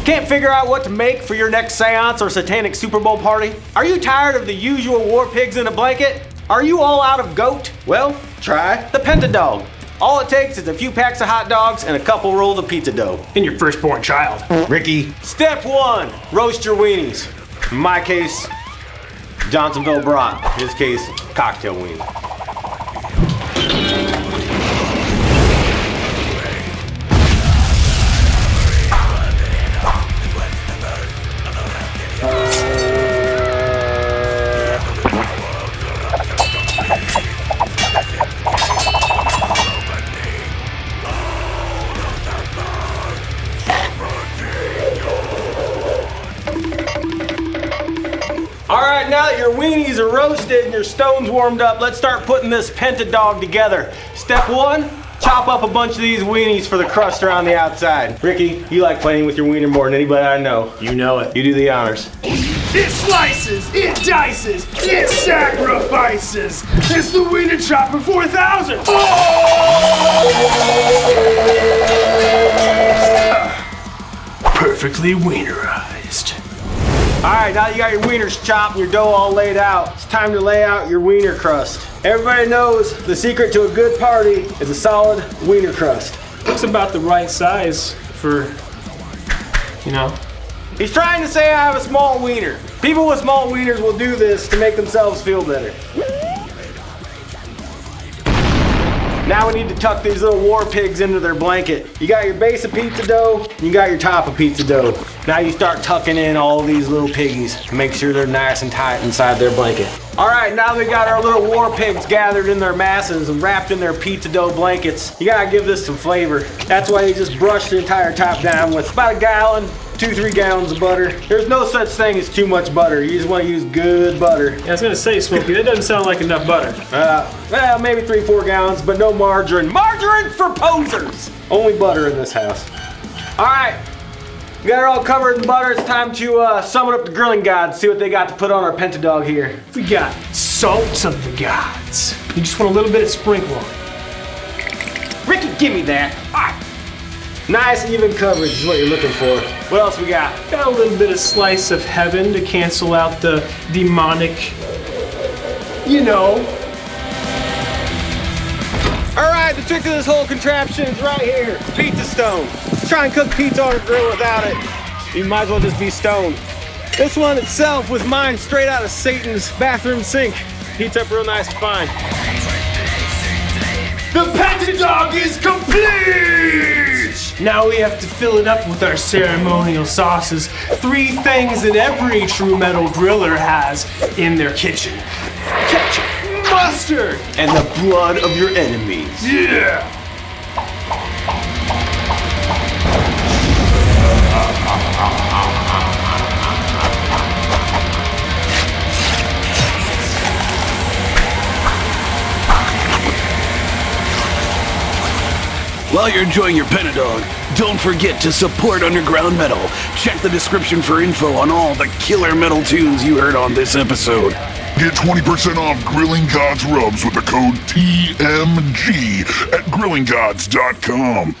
Can't figure out what to make for your next seance or satanic Super Bowl party? Are you tired of the usual war pigs in a blanket? Are you all out of goat? Well, try the PENTADOG. All it takes is a few packs of hot dogs and a couple rolls of pizza dough. And your firstborn child. Ricky. Step 1, roast your weenies. In my case, Johnsonville brat. In his case, cocktail weenie. Alright, now that your weenies are roasted and your stone's warmed up, let's start putting this PENTADOG together. Step 1, chop up a bunch of these weenies for the crust around the outside. Ricky, you like playing with your wiener more than anybody I know. You know it. You do the honors. It slices, it dices, it sacrifices. It's the Wiener Chopper 4000. Perfectly wienerized. Alright, now that you got your wieners chopped and your dough all laid out, it's time to lay out your wiener crust. Everybody knows the secret to a good party is a solid wiener crust. Looks about the right size for, you know. He's trying to say I have a small wiener. People with small wieners will do this to make themselves feel better. Now we need to tuck these little war pigs into their blanket. You got your base of pizza dough, you got your top of pizza dough. Now you start tucking in all these little piggies to make sure they're nice and tight inside their blanket. All right, now we got our little war pigs gathered in their masses and wrapped in their pizza dough blankets. You gotta give this some flavor. That's why you just brush the entire top down with about a gallon, 2-3 gallons of butter. There's no such thing as too much butter. You just want to use good butter. Yeah, I was gonna say, Smokey, that doesn't sound like enough butter. Well, maybe 3-4 gallons, but no margarine. Margarine for posers! Only butter in this house. All right, we got it all covered in butter. It's time to summon up the grilling gods, see what they got to put on our PENTADOG here. We got salt of the gods. You just want a little bit of sprinkle on it. Ricky, give me that. Nice even coverage is what you're looking for. What else we got? Got a little bit of slice of heaven to cancel out the demonic, you know. All right, the trick to this whole contraption is right here. Pizza stone. Try and cook pizza on a grill without it. You might as well just be stoned. This one itself was mined straight out of Satan's bathroom sink. Heats up real nice and fine. The PENTADOG is complete! Now we have to fill it up with our ceremonial sauces. 3 things that every true metal griller has in their kitchen. Ketchup, mustard, And the blood of your enemies. yeah! While you're enjoying your PENTADOG, don't forget to support underground metal. Check the description for info on all the killer metal tunes you heard on this episode. Get 20% off Grilling Gods rubs with the code TMG at grillinggods.com.